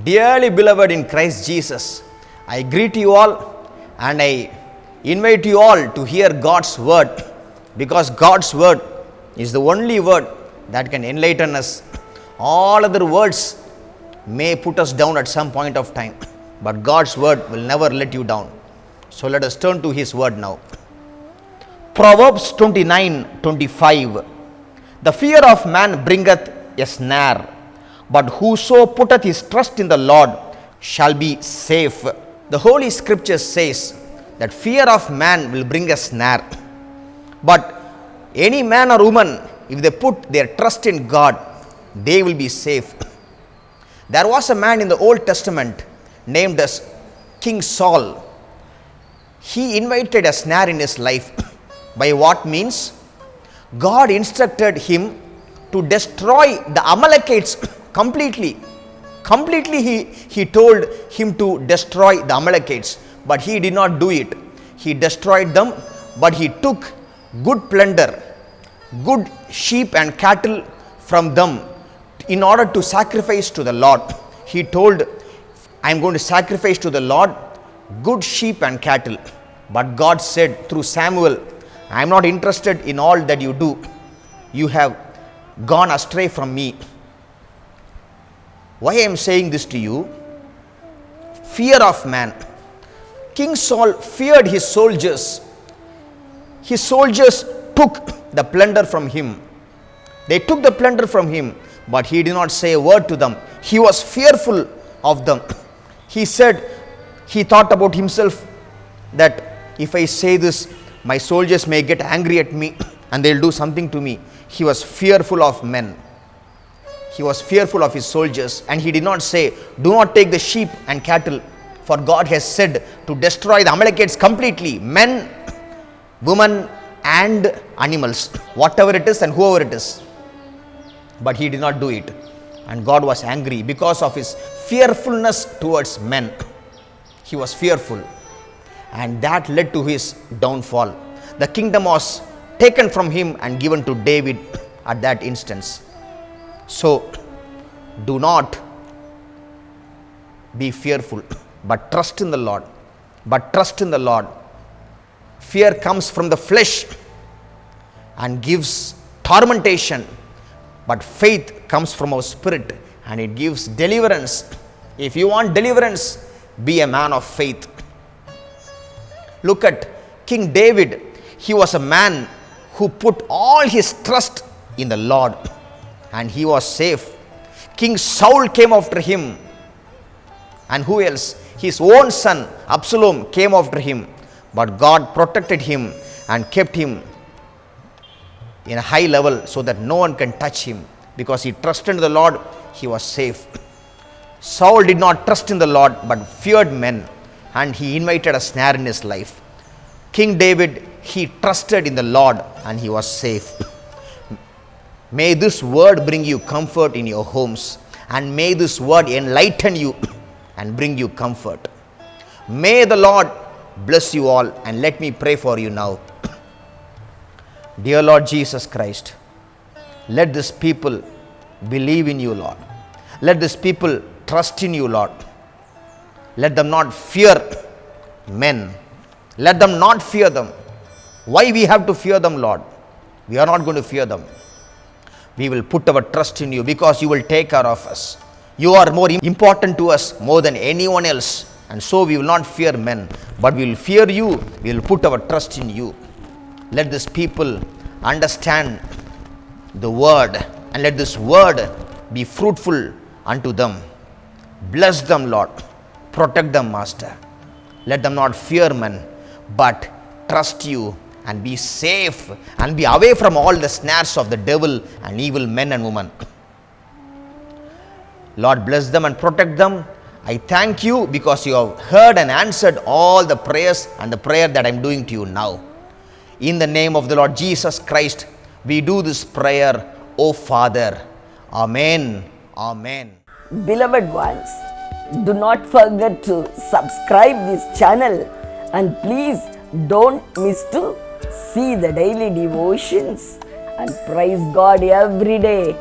Dearly beloved in Christ Jesus, I greet you all and I invite you all to hear God's word, because God's word is the only word that can enlighten us. All other words may put us down at some point of time, but God's word will never let you down. So let us turn to his word now. Proverbs 29:25. The fear of man bringeth a snare, but whoso putteth his trust in the Lord shall be safe. The Holy Scripture says that fear of man will bring a snare, but any man or woman, if they put their trust in God, they will be safe. There was a man in the Old Testament named as King Saul. He invited a snare in his life. By what means? God instructed him to destroy the Amalekites completely. He told him to destroy the Amalekites, but he did not do it. He destroyed them, but he took good plunder, good sheep and cattle from them in order to sacrifice to the Lord. He told, I am going to sacrifice to the Lord good sheep and cattle. But God said through Samuel, I am not interested in all that you do. You have gone astray from me. Why I am saying this to you? Fear of man. King Saul feared his soldiers. His soldiers took the plunder from him. They took the plunder from him, but he did not say a word to them. He was fearful of them. He said, he thought about himself that if I say this, my soldiers may get angry at me and they'll do something to me. He was fearful of men. He was fearful of his soldiers, and he did not say, do not take the sheep and cattle, for God has said to destroy the Amalekites completely, men, women and animals, whatever it is and whoever it is. But he did not do it, and God was angry because of his fearfulness towards men. He was fearful, and that led to his downfall. The kingdom was taken from him and given to David at that instance. So do not be fearful, but trust in the Lord. Fear comes from the flesh and gives tormentation, but faith comes from our spirit and it gives deliverance. If you want deliverance, be a man of faith. Look at King David. He was a man who put all his trust in the Lord, and he was safe. King Saul came after him, and who else? His own son Absalom came after him, but God protected him and kept him in a high level so that no one can touch him. Because he trusted in the Lord, he was safe. Saul did not trust in the Lord but feared men, and he invited a snare in his life. King David, he trusted in the Lord and he was safe. May this word bring you comfort in your homes, and may this word enlighten you and bring you comfort. May the Lord bless you all, and let me pray for you now. Dear Lord Jesus Christ, let this people believe in you, Lord. Let this people trust in you, Lord. Let them not fear men. Let them not fear them. Why we have to fear them, Lord? We are not going to fear them. We will put our trust in you because you will take care of us. You are more important to us more than anyone else. And so we will not fear men, but we will fear you. We will put our trust in you. Let this people understand the word, and let this word be fruitful unto them. Bless them, Lord. Protect them, Master. Let them not fear men, but trust you and be safe and be away from all the snares of the devil and evil men and women. Lord, bless them and protect them. I thank you because you have heard and answered all the prayers and the prayer that I am doing to you now. In the name of the Lord Jesus Christ, we do this prayer, O Father. Amen. Amen. Beloved ones, do not forget to subscribe this channel, and please don't miss to see the daily devotions and praise God every day.